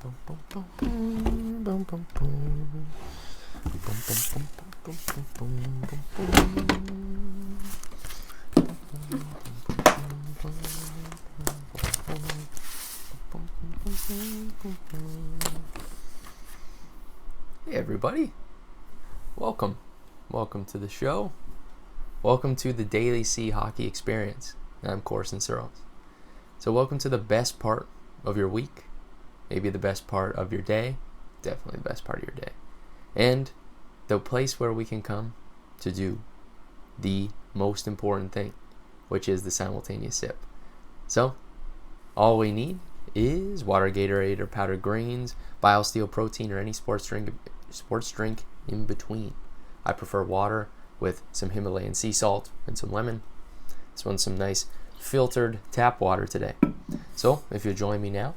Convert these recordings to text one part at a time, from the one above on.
Hey everybody, welcome to the show. Welcome to the Daily C Hockey Experience. I'm Corson Searles. So welcome to the best part of your week, maybe the best part of your day, definitely the best part of your day, and the place where we can come to do the most important thing, which is the simultaneous sip. So all we need is water, Gatorade, or powdered greens, BioSteel protein, or any sports drink in between. I prefer water with some Himalayan sea salt and some lemon. This one's some nice filtered tap water today. So if you'll join me now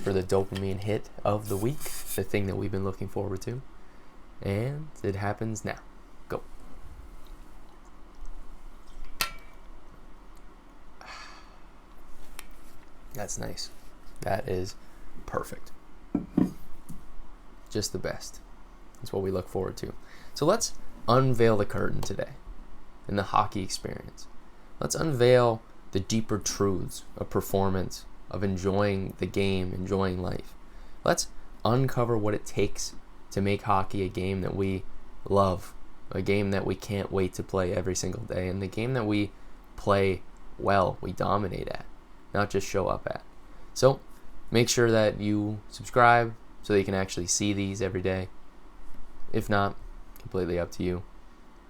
for the dopamine hit of the week, the thing that we've been looking forward to, and it happens now. Go. That's nice. That is perfect. Just the best. That's what we look forward to. So let's unveil the curtain today in the hockey experience. Let's unveil the deeper truths of performance, of enjoying the game, enjoying life. Let's uncover what it takes to make hockey a game that we love, a game that we can't wait to play every single day, and the game that we play well, we dominate at, not just show up at. So make sure that you subscribe so that you can actually see these every day. If not, completely up to you.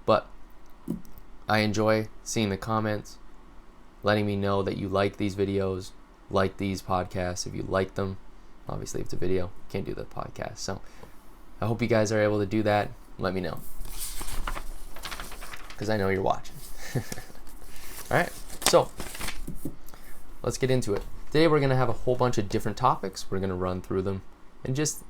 But I enjoy seeing the comments, letting me know that you like these videos, like these podcasts. If you like them, obviously if it's a video, you can't do the podcast. So I hope you guys are able to do that. Let me know, because I know you're watching. All right, so let's get into it. Today we're going to have a whole bunch of different topics. We're going to run through them and just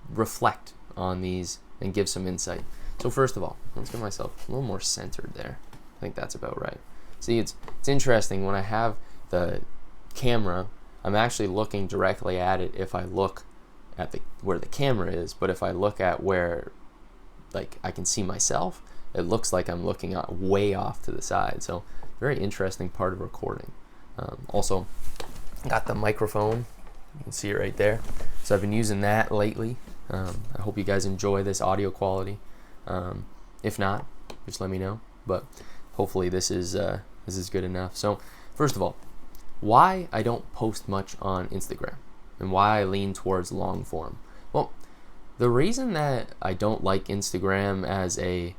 reflect on these and give some insight. So first of all, let's get myself a little more centered there. I think that's about right. See, it's interesting when I have the camera, I'm actually looking directly at it if I look at where the camera is, but if I look at where like I can see myself, it looks like I'm looking way off to the side. So very interesting part of recording. Also got the microphone, you can see it right there. So I've been using that lately. I hope you guys enjoy this audio quality. If not, just let me know. But hopefully this is good enough. So first of all, why I don't post much on Instagram and why I lean towards long form. Well, the reason that I don't like Instagram as a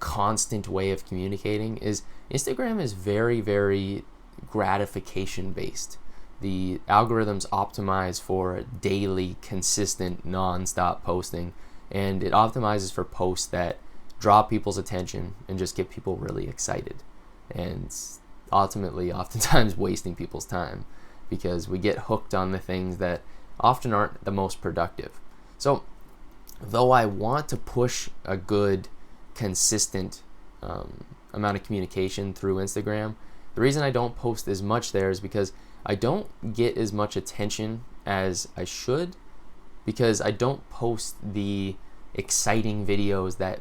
constant way of communicating is Instagram is very, very gratification based. The algorithms optimize for daily, consistent, non-stop posting, and it optimizes for posts that draw people's attention and just get people really excited, and ultimately oftentimes wasting people's time because we get hooked on the things that often aren't the most productive. So though I want to push a good, consistent amount of communication through Instagram, the reason I don't post as much there is because I don't get as much attention as I should, because I don't post the exciting videos that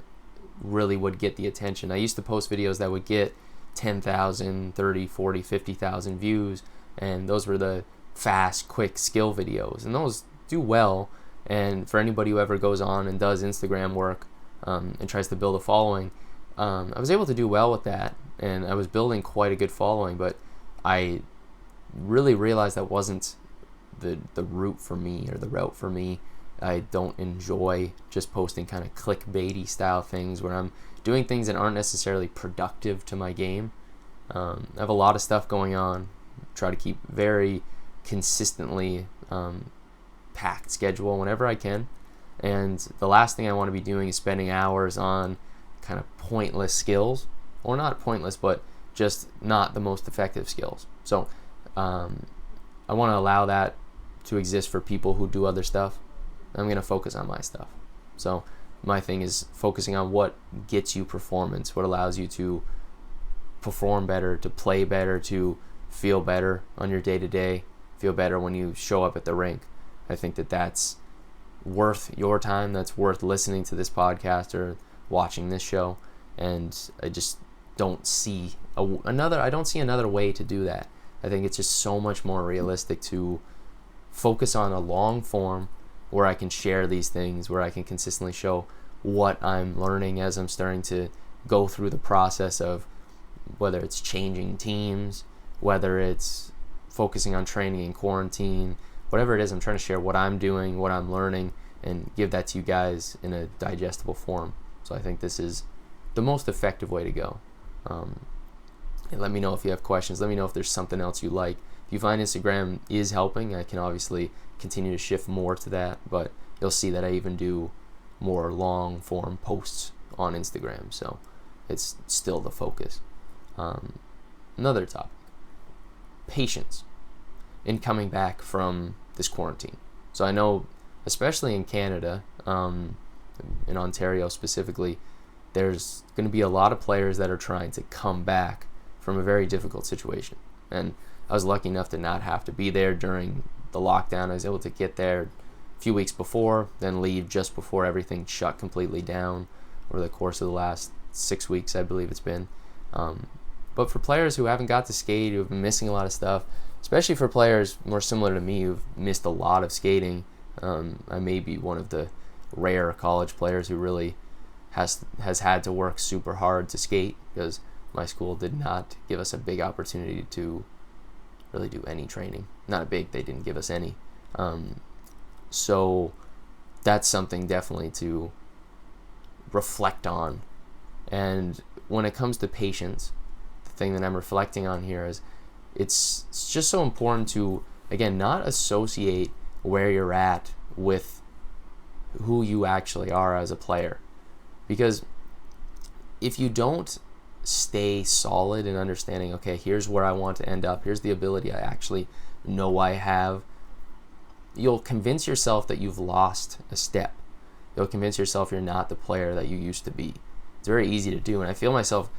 really would get the attention. I used to post videos that would get 10,000, 30, 40, 50,000 views, and those were the fast, quick skill videos, and those do well. And for anybody who ever goes on and does Instagram work and tries to build a following, I was able to do well with that, and I was building quite a good following, but I really realized that wasn't the route for me, or the route for me. I don't enjoy just posting kind of clickbaity style things where I'm doing things that aren't necessarily productive to my game. I have a lot of stuff going on. Try to keep very consistently packed schedule whenever I can. And the last thing I want to be doing is spending hours on kind of pointless skills, or not pointless, but just not the most effective skills. So I want to allow that to exist for people who do other stuff. I'm going to focus on my stuff. So my thing is focusing on what gets you performance, what allows you to perform better, to play better, to feel better on your day-to-day, feel better when you show up at the rink. I think that that's worth your time. That's worth listening to this podcast or watching this show. And I just don't see another way to do that. I think it's just so much more realistic to focus on a long form where I can share these things, where I can consistently show what I'm learning as I'm starting to go through the process of whether it's changing teams, whether it's focusing on training in quarantine, whatever it is. I'm trying to share what I'm doing, what I'm learning, and give that to you guys in a digestible form. So I think this is the most effective way to go. And let me know if you have questions. Let me know if there's something else you like. If you find Instagram is helping, I can obviously continue to shift more to that, but you'll see that I even do more long form posts on Instagram, so it's still the focus. Another topic, patience in coming back from this quarantine. So I know, especially in Canada, in Ontario specifically, there's going to be a lot of players that are trying to come back from a very difficult situation. And I was lucky enough to not have to be there during the lockdown. I was able to get there a few weeks before, then leave just before everything shut completely down over the course of the last 6 weeks, I believe it's been. But for players who haven't got to skate, who have been missing a lot of stuff, especially for players more similar to me who've missed a lot of skating, I may be one of the rare college players who really has had to work super hard to skate, because my school did not give us a big opportunity to really do any training. Not a big, they didn't give us any. So that's something definitely to reflect on. And when it comes to patience, the thing that I'm reflecting on here is it's just so important to, again, not associate where you're at with who you actually are as a player. Because if you don't stay solid in understanding, okay, here's where I want to end up, here's the ability I actually know I have, you'll convince yourself that you've lost a step. You'll convince yourself you're not the player that you used to be. It's very easy to do, and I feel myself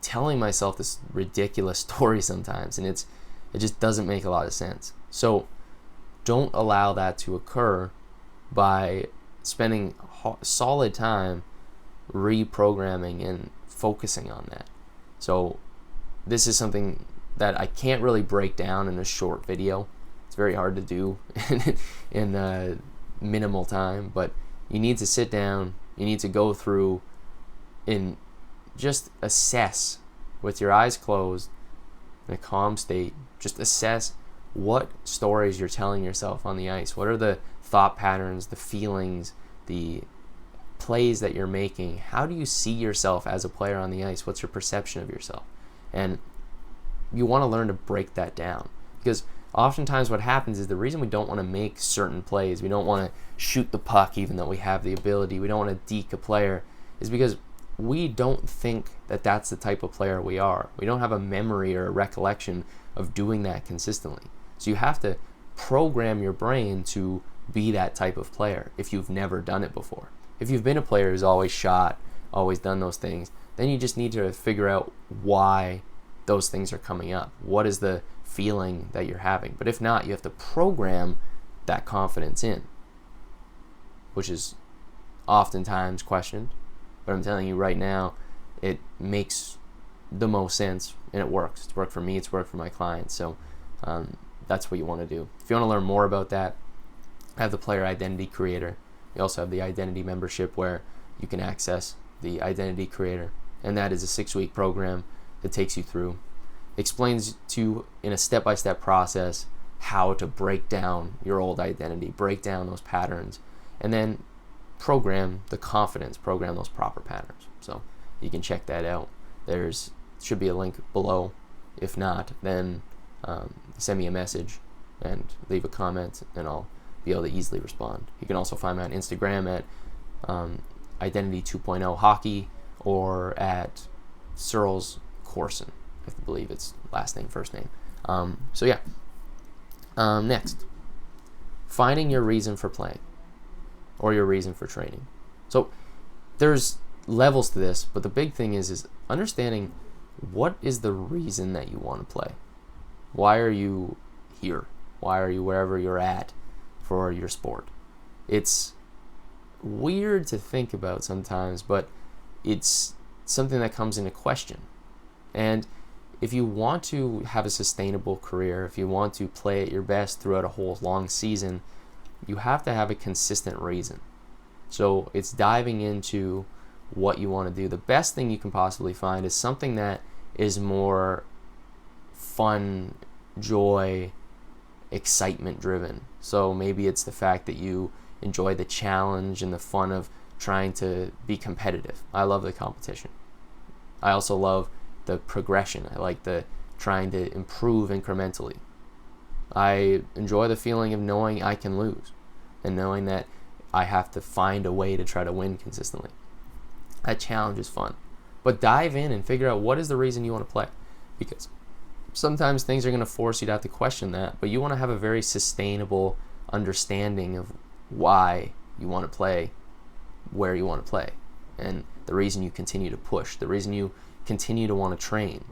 telling myself this ridiculous story sometimes, and it just doesn't make a lot of sense. So don't allow that to occur by spending solid time reprogramming and focusing on that. So this is something that I can't really break down in a short video. It's very hard to do in minimal time, but you need to sit down, you need to go through and just assess with your eyes closed in a calm state. Just assess what stories you're telling yourself on the ice. What are the thought patterns, the feelings, the plays that you're making? How do you see yourself as a player on the ice? What's your perception of yourself? And you want to learn to break that down, because oftentimes what happens is the reason we don't want to make certain plays, we don't want to shoot the puck even though we have the ability, we don't want to deke a player, is because we don't think that that's the type of player we are. We don't have a memory or a recollection of doing that consistently. So you have to program your brain to be that type of player if you've never done it before. If you've been a player who's always shot, always done those things, then you just need to figure out why those things are coming up. What is the feeling that you're having? But if not, you have to program that confidence in, which is oftentimes questioned. But I'm telling you right now, it makes the most sense, and it works. It's worked for me, it's worked for my clients. So that's what you want to do. If you want to learn more about that, I have the Player Identity Creator. We also have the Identity Membership, where you can access the Identity Creator. And that is a 6-week program that takes you through, explains to you in a step-by-step process how to break down your old identity, break down those patterns, and then program the confidence, program those proper patterns. So you can check that out. There's should be a link below. If not, then send me a message and leave a comment, and I'll be able to easily respond. You can also find me on Instagram at Identity 2.0 Hockey, or at Searles Corson. I believe it's last name, first name. So yeah. Next, finding your reason for playing, or your reason for training. So there's levels to this, but the big thing is understanding what is the reason that you want to play. Why are you here? Why are you wherever you're at for your sport. It's weird to think about sometimes, but it's something that comes into question. And if you want to have a sustainable career, if you want to play at your best throughout a whole long season, you have to have a consistent reason. So it's diving into what you want to do. The best thing you can possibly find is something that is more fun, joy, excitement driven. So maybe it's the fact that you enjoy the challenge and the fun of trying to be competitive. I love the competition. I also love the progression. I like the trying to improve incrementally. I enjoy the feeling of knowing I can lose and knowing that I have to find a way to try to win consistently. That challenge is fun. But dive in and figure out what is the reason you want to play. Because sometimes things are going to force you to have to question that, but you want to have a very sustainable understanding of why you want to play where you want to play, and the reason you continue to push, the reason you continue to want to train.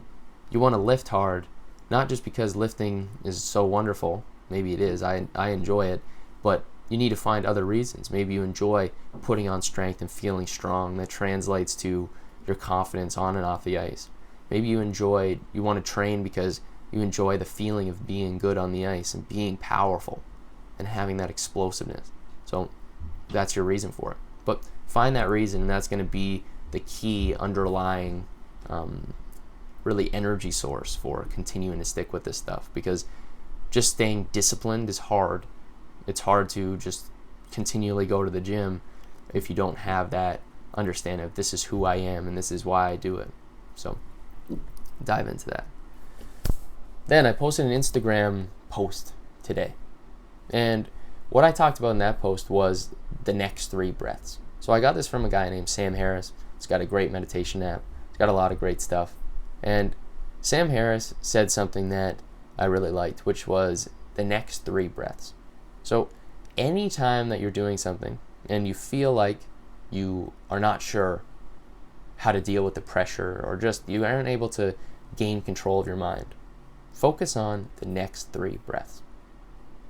You want to lift hard, not just because lifting is so wonderful. Maybe it is. I enjoy it, but you need to find other reasons. Maybe you enjoy putting on strength and feeling strong. That translates to your confidence on and off the ice. Maybe you want to train because you enjoy the feeling of being good on the ice and being powerful and having that explosiveness. So that's your reason for it. But find that reason, and that's going to be the key underlying really energy source for continuing to stick with this stuff, because just staying disciplined is hard. It's hard to just continually go to the gym if you don't have that understanding of this is who I am and this is why I do it. So dive into that. Then I posted an Instagram post today, and what I talked about in that post was the next 3 breaths. So I got this from a guy named Sam Harris. He's got a great meditation app. He's got a lot of great stuff. And Sam Harris said something that I really liked, which was the next 3 breaths. So anytime that you're doing something and you feel like you are not sure how to deal with the pressure, or just you aren't able to gain control of your mind, focus on the next 3 breaths.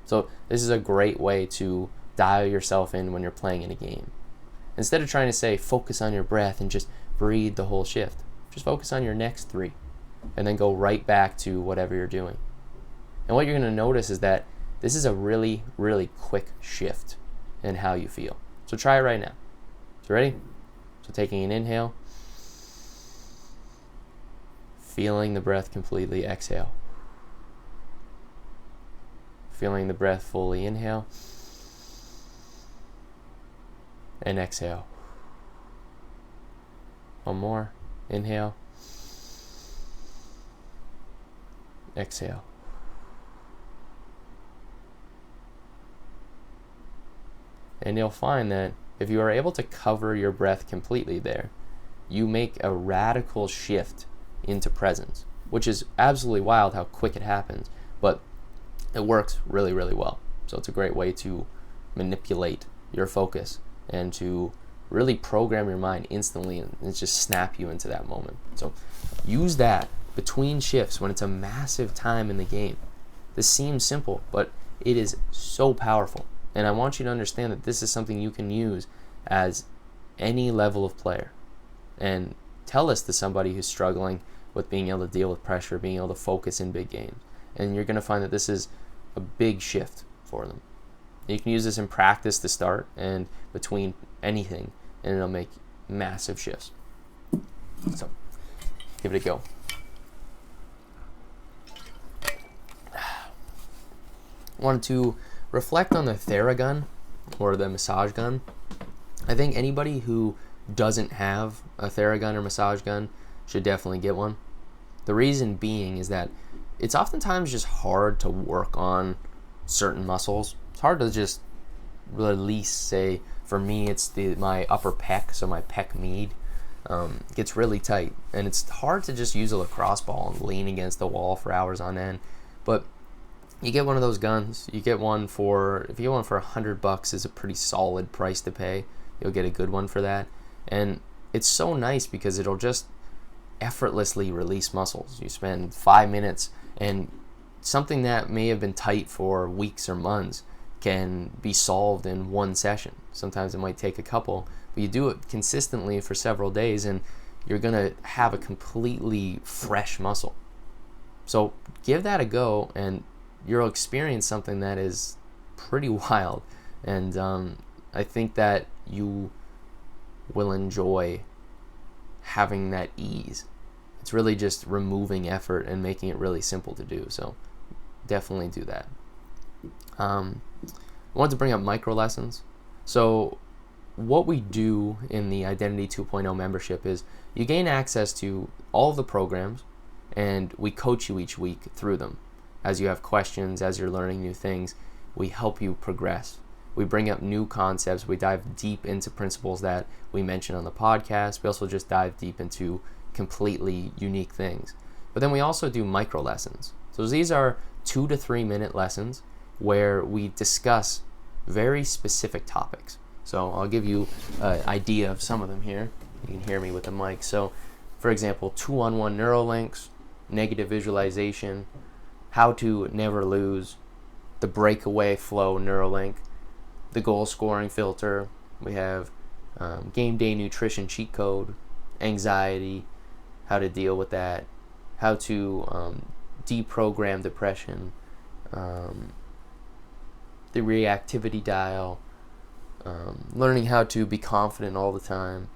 So this is a great way to dial yourself in when you're playing in a game. Instead of trying to say focus on your breath and just breathe the whole shift, just focus on your next 3 and then go right back to whatever you're doing. And what you're going to notice is that this is a really, really quick shift in how you feel. So try it right now. So ready? So taking an inhale, feeling the breath completely, exhale. Feeling the breath fully, inhale and exhale. One more, inhale, exhale. And you'll find that if you are able to cover your breath completely there, you make a radical shift into presence, which is absolutely wild how quick it happens, but it works really, really well. So it's a great way to manipulate your focus and to really program your mind instantly and just snap you into that moment. So use that between shifts when it's a massive time in the game. This seems simple, but it is so powerful. And I want you to understand that this is something you can use as any level of player. And tell this to somebody who's struggling with being able to deal with pressure, being able to focus in big games. And you're going to find that this is a big shift for them. You can use this in practice to start and between anything, and it'll make massive shifts. So give it a go. Wanted to reflect on the Theragun or the massage gun. I think anybody who doesn't have a Theragun or massage gun should definitely get one. The reason being is that it's oftentimes just hard to work on certain muscles. It's hard to just release, say, for me, it's my upper pec, so my pec med gets really tight. And it's hard to just use a lacrosse ball and lean against the wall for hours on end. But you get one of those guns, if you get one for $100 is a pretty solid price to pay. You'll get a good one for that. And it's so nice because it'll just effortlessly release muscles. You spend 5 minutes and something that may have been tight for weeks or months can be solved in one session. Sometimes it might take a couple, but you do it consistently for several days and you're going to have a completely fresh muscle. So give that a go and you'll experience something that is pretty wild. And I think that you will enjoy having that ease. It's really just removing effort and making it really simple to do. So definitely do that. I wanted to bring up micro lessons. So what we do in the Identity 2.0 membership is you gain access to all of the programs, and we coach you each week through them. As you have questions, as you're learning new things, we help you progress. We bring up new concepts. We dive deep into principles that we mention on the podcast. We also just dive deep into completely unique things. But then we also do micro lessons. So these are 2 to 3 minute lessons where we discuss very specific topics. So I'll give you an idea of some of them here. You can hear me with the mic. So for example, 2-on-1 neural links, negative visualization, how to never lose, the breakaway flow neural link, the goal scoring filter. We have game day nutrition cheat code, anxiety, how to deal with that, how to deprogram depression, the reactivity dial, learning how to be confident all the time,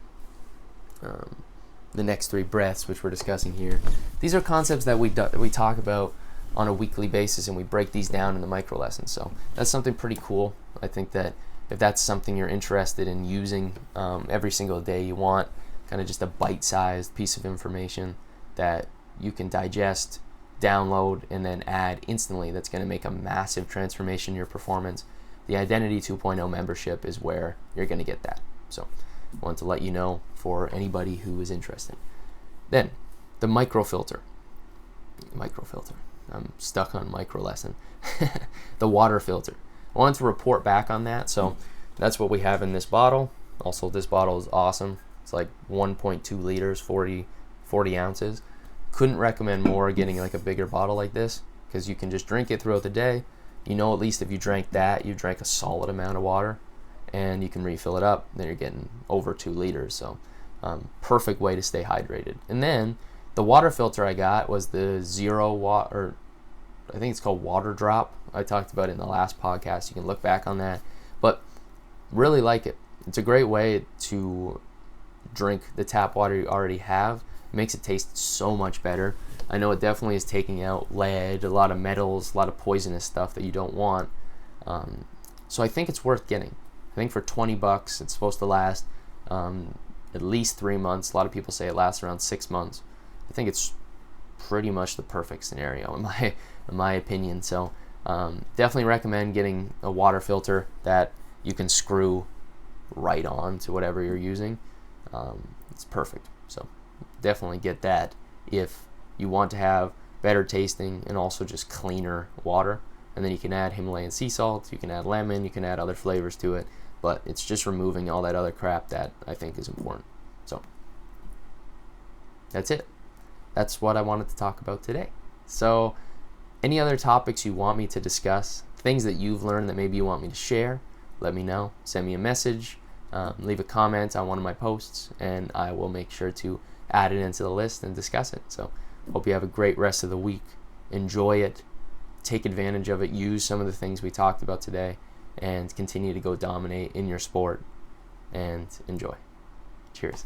the next 3 breaths, which we're discussing here. These are concepts that we talk about on a weekly basis, and we break these down in the micro lessons. So that's something pretty cool. I think that if that's something you're interested in using every single day, you want kind of just a bite-sized piece of information that you can digest, download, and then add instantly, that's going to make a massive transformation in your performance. The Identity 2.0 membership is where you're going to get that. So I want to let you know for anybody who is interested. Then the microfilter. I'm stuck on micro lesson. The water filter. I wanted to report back on that. So that's what we have in this bottle. Also, this bottle is awesome. It's like 1.2 liters, 40 ounces. Couldn't recommend more getting like a bigger bottle like this, because you can just drink it throughout the day. You know, at least if you drank that, you drank a solid amount of water, and you can refill it up. Then you're getting over 2 liters. So perfect way to stay hydrated. And then the water filter I got was the Zero Watt, or I think it's called Water Drop. I talked about it in the last podcast. You can look back on that. But really like it. It's a great way to drink the tap water you already have. It makes it taste so much better. I know it definitely is taking out lead, a lot of metals, a lot of poisonous stuff that you don't want. So I think it's worth getting. I think for $20, it's supposed to last at least 3 months. A lot of people say it lasts around 6 months. I think it's pretty much the perfect scenario in my opinion. So definitely recommend getting a water filter that you can screw right on to whatever you're using. It's perfect. So definitely get that if you want to have better tasting and also just cleaner water. And then you can add Himalayan sea salt, you can add lemon, you can add other flavors to it, but it's just removing all that other crap that I think is important. So that's it. That's what I wanted to talk about today. So any other topics you want me to discuss, things that you've learned that maybe you want me to share, let me know. Send me a message, leave a comment on one of my posts, and I will make sure to add it into the list and discuss it. So hope you have a great rest of the week. Enjoy it. Take advantage of it. Use some of the things we talked about today and continue to go dominate in your sport and enjoy. Cheers.